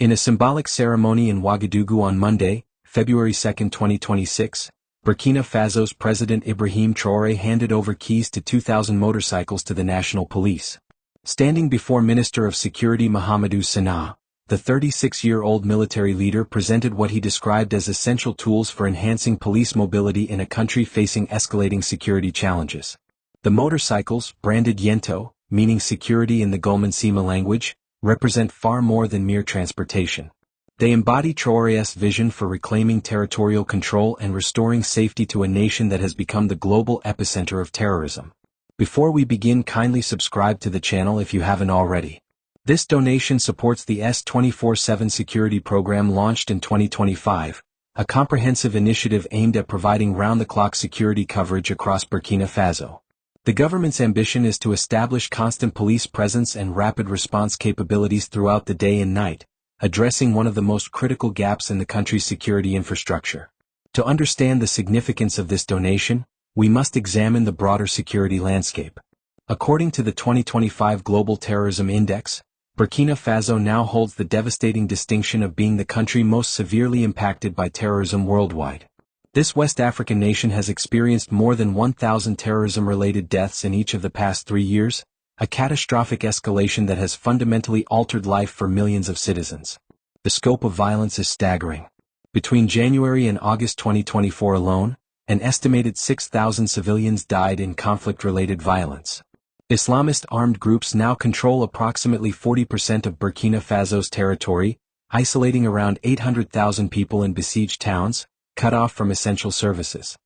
In a symbolic ceremony in Ouagadougou on Monday, February 2, 2026, Burkina Faso's President Ibrahim Traoré handed over keys to 2,000 motorcycles to the national police. Standing before Minister of Security Mahamadou Sanaa, the 36-year-old military leader presented what he described as essential tools for enhancing police mobility in a country facing escalating security challenges. The motorcycles, branded Yento, meaning security in the Gulmancema language, represent far more than mere transportation. They embody Traoré's vision for reclaiming territorial control and restoring safety to a nation that has become the global epicenter of terrorism. Before we begin, kindly subscribe to the channel if you haven't already. This donation supports the S24/7 security program launched in 2025, a comprehensive initiative aimed at providing round-the-clock security coverage across Burkina Faso. The government's ambition is to establish constant police presence and rapid response capabilities throughout the day and night, addressing one of the most critical gaps in the country's security infrastructure. To understand the significance of this donation, we must examine the broader security landscape. According to the 2025 Global Terrorism Index, Burkina Faso now holds the devastating distinction of being the country most severely impacted by terrorism worldwide. This West African nation has experienced more than 1,000 terrorism-related deaths in each of the past 3 years, a catastrophic escalation that has fundamentally altered life for millions of citizens. The scope of violence is staggering. Between January and August 2024 alone, an estimated 6,000 civilians died in conflict-related violence. Islamist armed groups now control approximately 40% of Burkina Faso's territory, isolating around 800,000 people in besieged towns, cut off from essential services.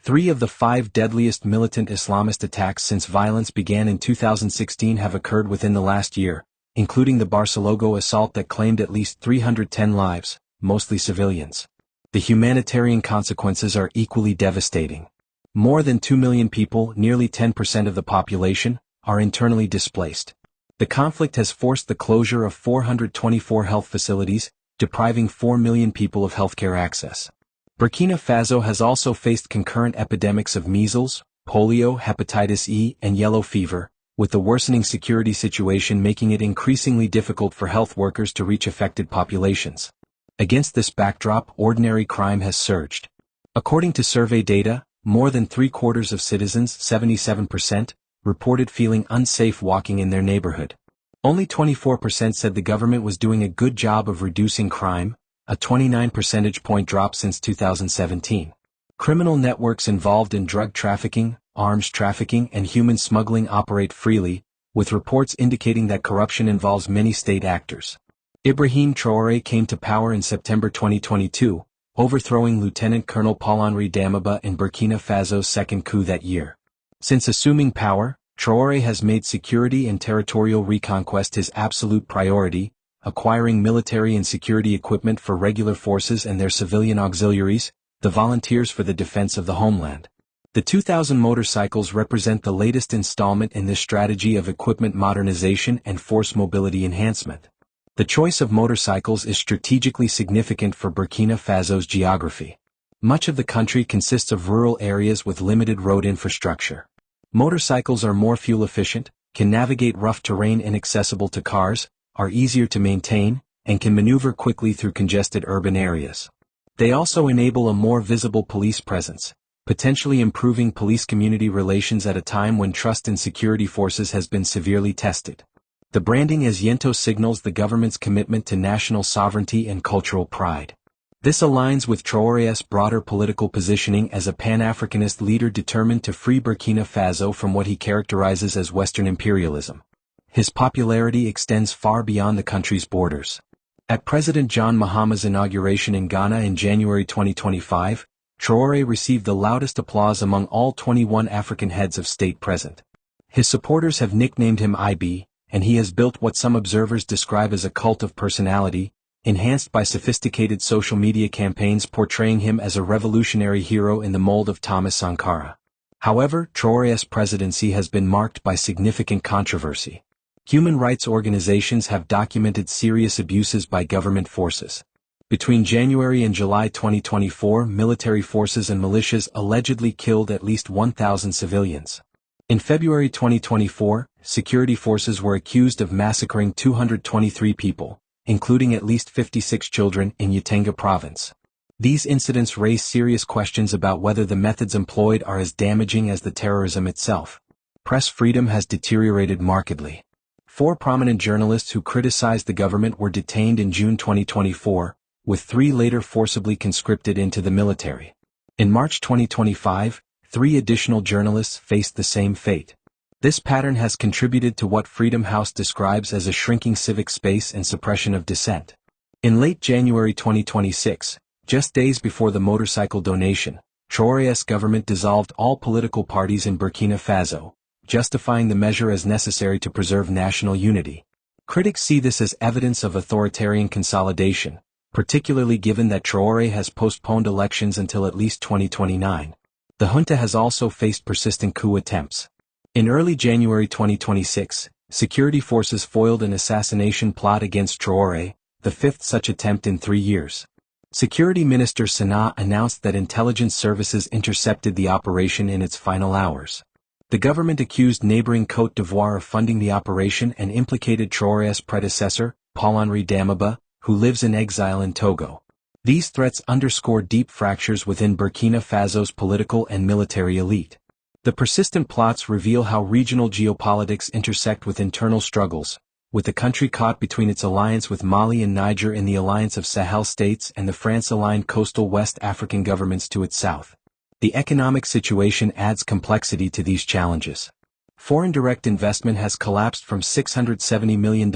3 of the 5 deadliest militant Islamist attacks since violence began in 2016 have occurred within the last year, including the Barcelogo assault that claimed at least 310 lives, mostly civilians. The humanitarian consequences are equally devastating. More than 2 million people, nearly 10% of the population, are internally displaced. The conflict has forced the closure of 424 health facilities, depriving 4 million people of healthcare access. Burkina Faso has also faced concurrent epidemics of measles, polio, hepatitis E, and yellow fever, with the worsening security situation making it increasingly difficult for health workers to reach affected populations. Against this backdrop, ordinary crime has surged. According to survey data, more than 3/4 of citizens, 77%, reported feeling unsafe walking in their neighborhood. Only 24% said the government was doing a good job of reducing crime, a 29 percentage point drop since 2017. Criminal networks involved in drug trafficking, arms trafficking, and human smuggling operate freely, with reports indicating that corruption involves many state actors. Ibrahim Traoré came to power in September 2022, overthrowing Lieutenant Colonel Paul-Henri Damiba in Burkina Faso's second coup that year. Since assuming power, Traoré has made security and territorial reconquest his absolute priority, acquiring military and security equipment for regular forces and their civilian auxiliaries, the Volunteers for the Defense of the Homeland. The 2,000 motorcycles represent the latest installment in this strategy of equipment modernization and force mobility enhancement. The choice of motorcycles is strategically significant for Burkina Faso's geography. Much of the country consists of rural areas with limited road infrastructure. Motorcycles are more fuel efficient, can navigate rough terrain inaccessible to cars, are easier to maintain, and can maneuver quickly through congested urban areas. They also enable a more visible police presence, potentially improving police-community relations at a time when trust in security forces has been severely tested. The branding as Yento signals the government's commitment to national sovereignty and cultural pride. This aligns with Traoré's broader political positioning as a Pan-Africanist leader determined to free Burkina Faso from what he characterizes as Western imperialism. His popularity extends far beyond the country's borders. At President John Mahama's inauguration in Ghana in January 2025, Traoré received the loudest applause among all 21 African heads of state present. His supporters have nicknamed him IB, and he has built what some observers describe as a cult of personality, enhanced by sophisticated social media campaigns portraying him as a revolutionary hero in the mold of Thomas Sankara. However, Traoré's presidency has been marked by significant controversy. Human rights organizations have documented serious abuses by government forces. Between January and July 2024, military forces and militias allegedly killed at least 1,000 civilians. In February 2024, security forces were accused of massacring 223 people, including at least 56 children in Yento province. These incidents raise serious questions about whether the methods employed are as damaging as the terrorism itself. Press freedom has deteriorated markedly. 4 prominent journalists who criticized the government were detained in June 2024, with 3 later forcibly conscripted into the military. In March 2025, 3 additional journalists faced the same fate. This pattern has contributed to what Freedom House describes as a shrinking civic space and suppression of dissent. In late January 2026, just days before the motorcycle donation, Traoré's government dissolved all political parties in Burkina Faso, justifying the measure as necessary to preserve national unity. Critics see this as evidence of authoritarian consolidation, particularly given that Traoré has postponed elections until at least 2029. The junta has also faced persistent coup attempts. In early January 2026, security forces foiled an assassination plot against Traoré, the 5th such attempt in 3 years. Security Minister Sanaa announced that intelligence services intercepted the operation in its final hours. The government accused neighboring Côte d'Ivoire of funding the operation and implicated Traoré's predecessor, Paul-Henri Damiba, who lives in exile in Togo. These threats underscore deep fractures within Burkina Faso's political and military elite. The persistent plots reveal how regional geopolitics intersect with internal struggles, with the country caught between its alliance with Mali and Niger in the alliance of Sahel states and the France-aligned coastal West African governments to its south. The economic situation adds complexity to these challenges. Foreign direct investment has collapsed from $670 million in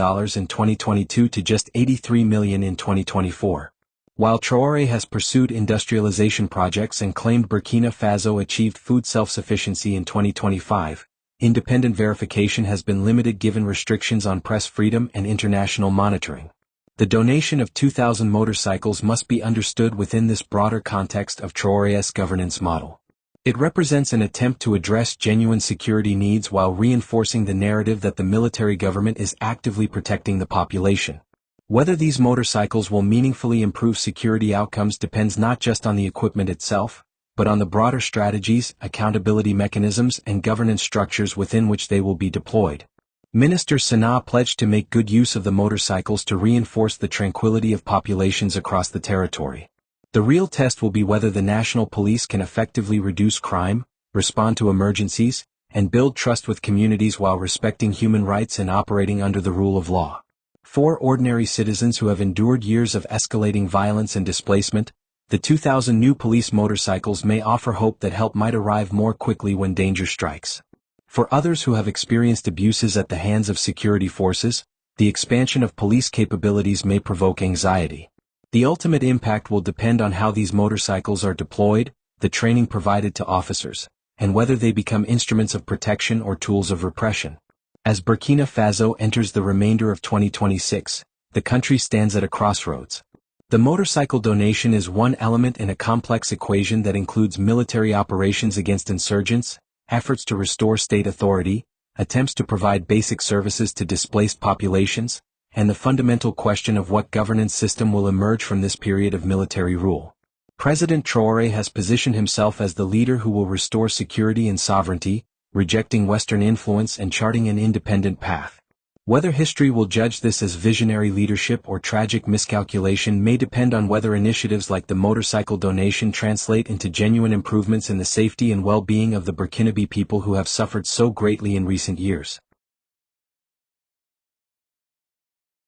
2022 to just $83 million in 2024. While Traoré has pursued industrialization projects and claimed Burkina Faso achieved food self-sufficiency in 2025, independent verification has been limited given restrictions on press freedom and international monitoring. The donation of 2,000 motorcycles must be understood within this broader context of Traoré's governance model. It represents an attempt to address genuine security needs while reinforcing the narrative that the military government is actively protecting the population. Whether these motorcycles will meaningfully improve security outcomes depends not just on the equipment itself, but on the broader strategies, accountability mechanisms, and governance structures within which they will be deployed. Minister Sanaa pledged to make good use of the motorcycles to reinforce the tranquility of populations across the territory. The real test will be whether the national police can effectively reduce crime, respond to emergencies, and build trust with communities while respecting human rights and operating under the rule of law. For ordinary citizens who have endured years of escalating violence and displacement, the 2,000 new police motorcycles may offer hope that help might arrive more quickly when danger strikes. For others who have experienced abuses at the hands of security forces, the expansion of police capabilities may provoke anxiety. The ultimate impact will depend on how these motorcycles are deployed, the training provided to officers, and whether they become instruments of protection or tools of repression. As Burkina Faso enters the remainder of 2026, the country stands at a crossroads. The motorcycle donation is one element in a complex equation that includes military operations against insurgents, efforts to restore state authority, attempts to provide basic services to displaced populations, and the fundamental question of what governance system will emerge from this period of military rule. President Traoré has positioned himself as the leader who will restore security and sovereignty, rejecting Western influence and charting an independent path. Whether history will judge this as visionary leadership or tragic miscalculation may depend on whether initiatives like the motorcycle donation translate into genuine improvements in the safety and well-being of the Burkinabe people who have suffered so greatly in recent years.